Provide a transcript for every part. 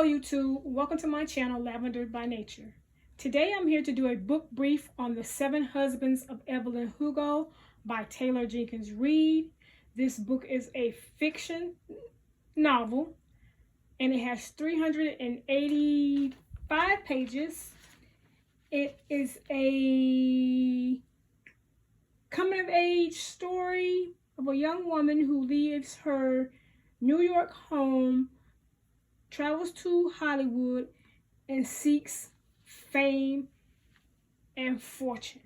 Hello YouTube, welcome to my channel Lavender by Nature. Today I'm here to do a book brief on The 7 Husbands of Evelyn Hugo by Taylor Jenkins Reid. This book is a fiction novel and it has 385 pages. It is a coming of age story of a young woman who leaves her New York home, travels to Hollywood, and seeks fame and fortune.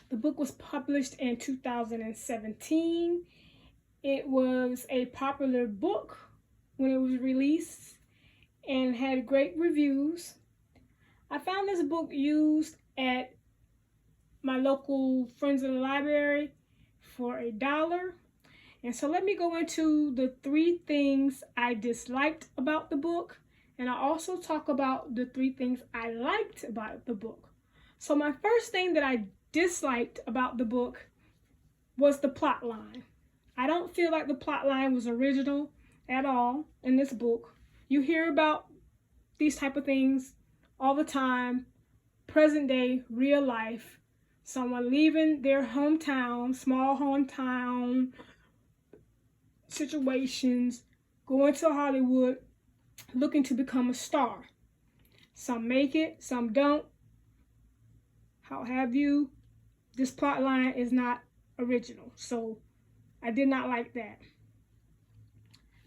The book was published in 2017. It was a popular book when it was released and had great reviews. I found this book used at my local Friends of the Library for $1. And so let me go into the 3 things I disliked about the book, and I'll also talk about the 3 things I liked about the book. So my first thing that I disliked about the book was the plot line. I don't feel like the plot line was original at all in this book. You hear about these type of things all the time, present day, real life, someone leaving their hometown, small hometown, situations, going to Hollywood, looking to become a star. Some make it, some don't. How have you? This plot line is not original, so I did not like that.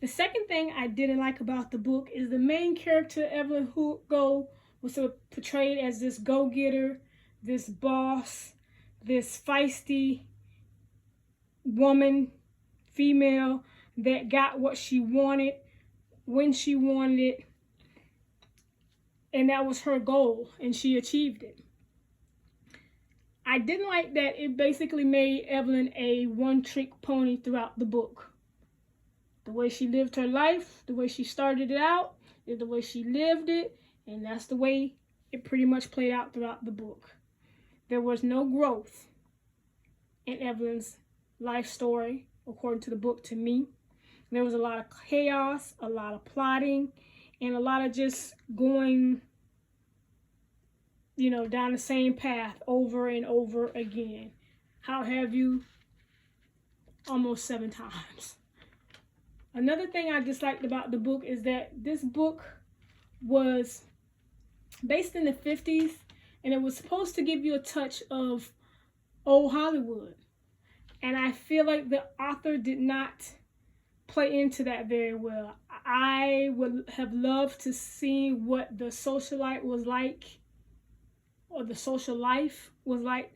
The second thing I didn't like about the book is the main character, Evelyn Hugo, was portrayed as this go-getter, this boss, this feisty woman, female, that got what she wanted when she wanted it, and that was her goal, and she achieved it. I didn't like that it basically made Evelyn a one-trick pony throughout the book. The way she lived her life, the way she started it out, is the way she lived it, and that's the way it pretty much played out throughout the book. There was no growth in Evelyn's life story, according to the book, to me. There was a lot of chaos, a lot of plotting, and a lot of just going, down the same path over and over again. How have you? Almost 7 times. Another thing I disliked about the book is that this book was based in the 50s, and it was supposed to give you a touch of old Hollywood. And I feel like the author did not play into that very well. I would have loved to see what the socialite was like, or the social life was like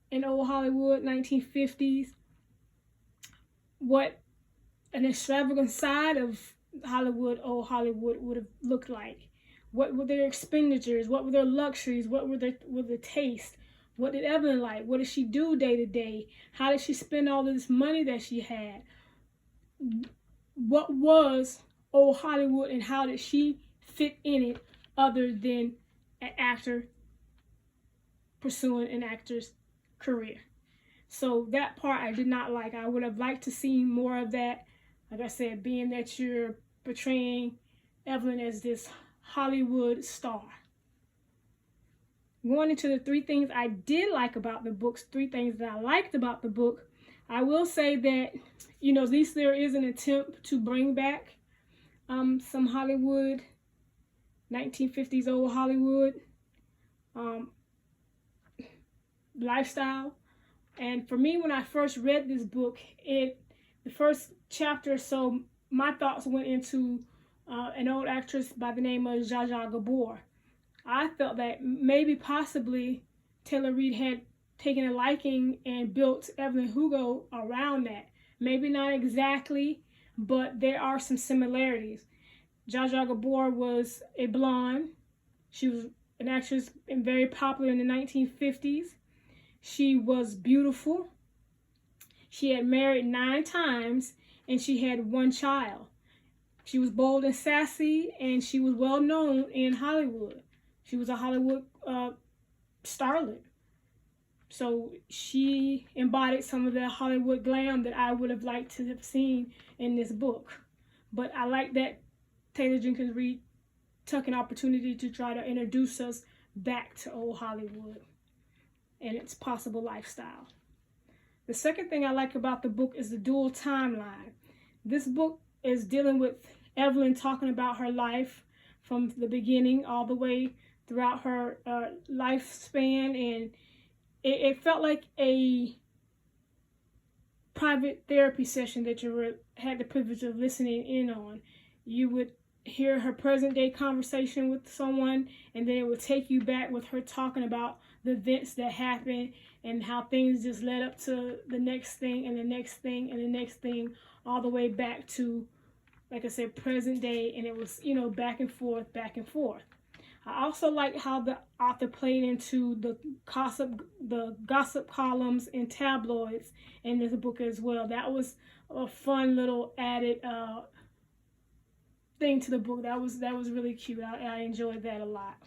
in old Hollywood, 1950s. What an extravagant side of Hollywood, old Hollywood, would have looked like. What were their expenditures? What were their luxuries? What were their tastes? What did Evelyn like? What did she do day to day? How did she spend all of this money that she had? What was old Hollywood, and how did she fit in it, other than an actor pursuing an actor's career? So that part I did not like. I would have liked to see more of that. Like I said, being that you're portraying Evelyn as this Hollywood star. Going into the 3 things I did like about the books, 3 things that I liked about the book, I will say that, at least there is an attempt to bring back some Hollywood, 1950s old Hollywood lifestyle. And for me, when I first read this book, the first chapter or so, my thoughts went into an old actress by the name of Zsa Zsa Gabor. I felt that maybe possibly Taylor Reid had taken a liking and built Evelyn Hugo around that. Maybe not exactly, but there are some similarities. Zsa Zsa Gabor was a blonde. She was an actress and very popular in the 1950s. She was beautiful. She had married 9 times, and she had 1 child. She was bold and sassy, and she was well known in Hollywood. She was a Hollywood starlet. So she embodied some of the Hollywood glam that I would have liked to have seen in this book. But I like that Taylor Jenkins Reid took an opportunity to try to introduce us back to old Hollywood and its possible lifestyle. The second thing I like about the book is the dual timeline. This book is dealing with Evelyn talking about her life from the beginning all the way throughout her lifespan, and it felt like a private therapy session that you had the privilege of listening in on. You would hear her present day conversation with someone, and then it would take you back with her talking about the events that happened and how things just led up to the next thing and the next thing and the next thing, all the way back to, like I said, present day. And it was, you know, back and forth, back and forth. I also like how the author played into the gossip columns and tabloids in this book as well. That was a fun little added thing to the book. That was really cute. I enjoyed that a lot.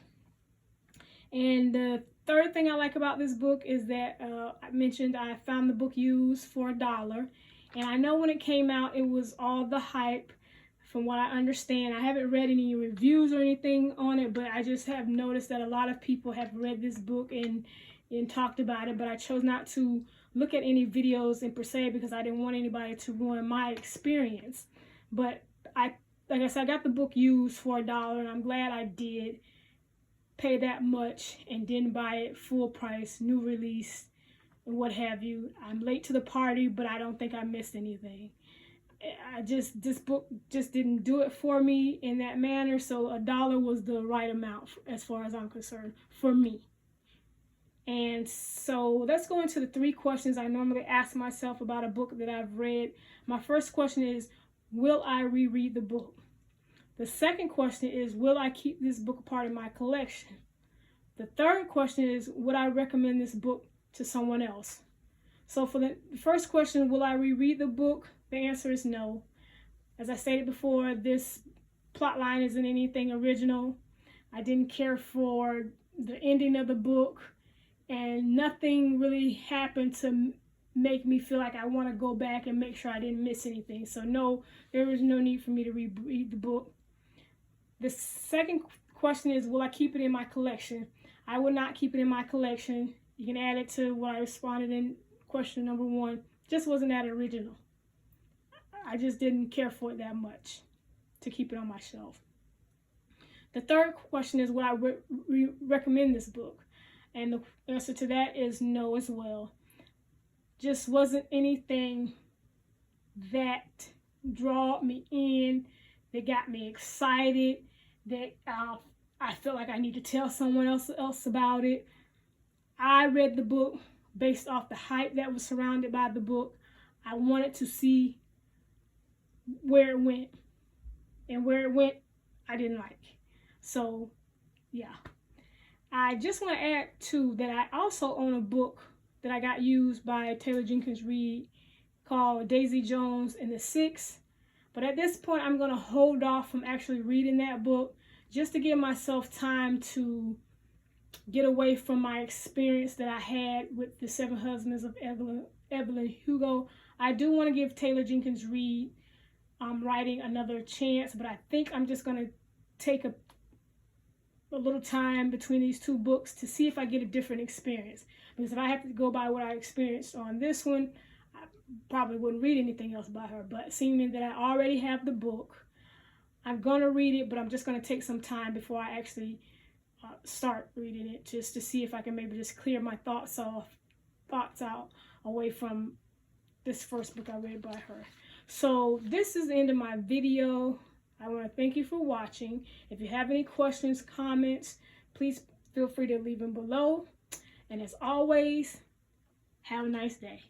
And the third thing I like about this book is that I mentioned I found the book used for $1. And I know when it came out, it was all the hype. From what I understand, I haven't read any reviews or anything on it, but I just have noticed that a lot of people have read this book and talked about it, but I chose not to look at any videos in per se because I didn't want anybody to ruin my experience. But like I said, I got the book used for $1, and I'm glad I did pay that much and didn't buy it full price, new release, and what have you. I'm late to the party, but I don't think I missed anything. This book just didn't do it for me in that manner, so $1 was the right amount as far as I'm concerned for me. And so let's go into the 3 questions I normally ask myself about a book that I've read. My first question is, will I reread the book? The second question is, will I keep this book a part of my collection? The third question is, would I recommend this book to someone else? So for the first question, will I reread the book? The answer is no. As I stated before, this plot line isn't anything original. I didn't care for the ending of the book, and nothing really happened to make me feel like I want to go back and make sure I didn't miss anything. So no, there is no need for me to reread the book. The second question is, will I keep it in my collection? I will not keep it in my collection. You can add it to what I responded in question number 1. Just wasn't that original. I just didn't care for it that much to keep it on my shelf. The third question is, would I recommend this book? And the answer to that is no as well. Just wasn't anything that drew me in, that got me excited, that I felt like I need to tell someone else about it. I read the book based off the hype that was surrounded by the book. I wanted to see where it went, and where it went I didn't like. So yeah, I just want to add too that I also own a book that I got used by Taylor Jenkins Reid called Daisy Jones and the Six, but at this point I'm going to hold off from actually reading that book just to give myself time to get away from my experience that I had with The 7 Husbands of Evelyn Hugo. I do want to give Taylor Jenkins Reid writing another chance, but I think I'm just going to take a little time between these 2 books to see if I get a different experience. Because if I have to go by what I experienced on this one, I probably wouldn't read anything else by her. But seeing that I already have the book, I'm going to read it, but I'm just going to take some time before I actually start reading it, just to see if I can maybe just clear my thoughts out away from this first book I read by her. So this is the end of my video. I want to thank you for watching. If you have any questions, comments, please feel free to leave them below. And as always, have a nice day.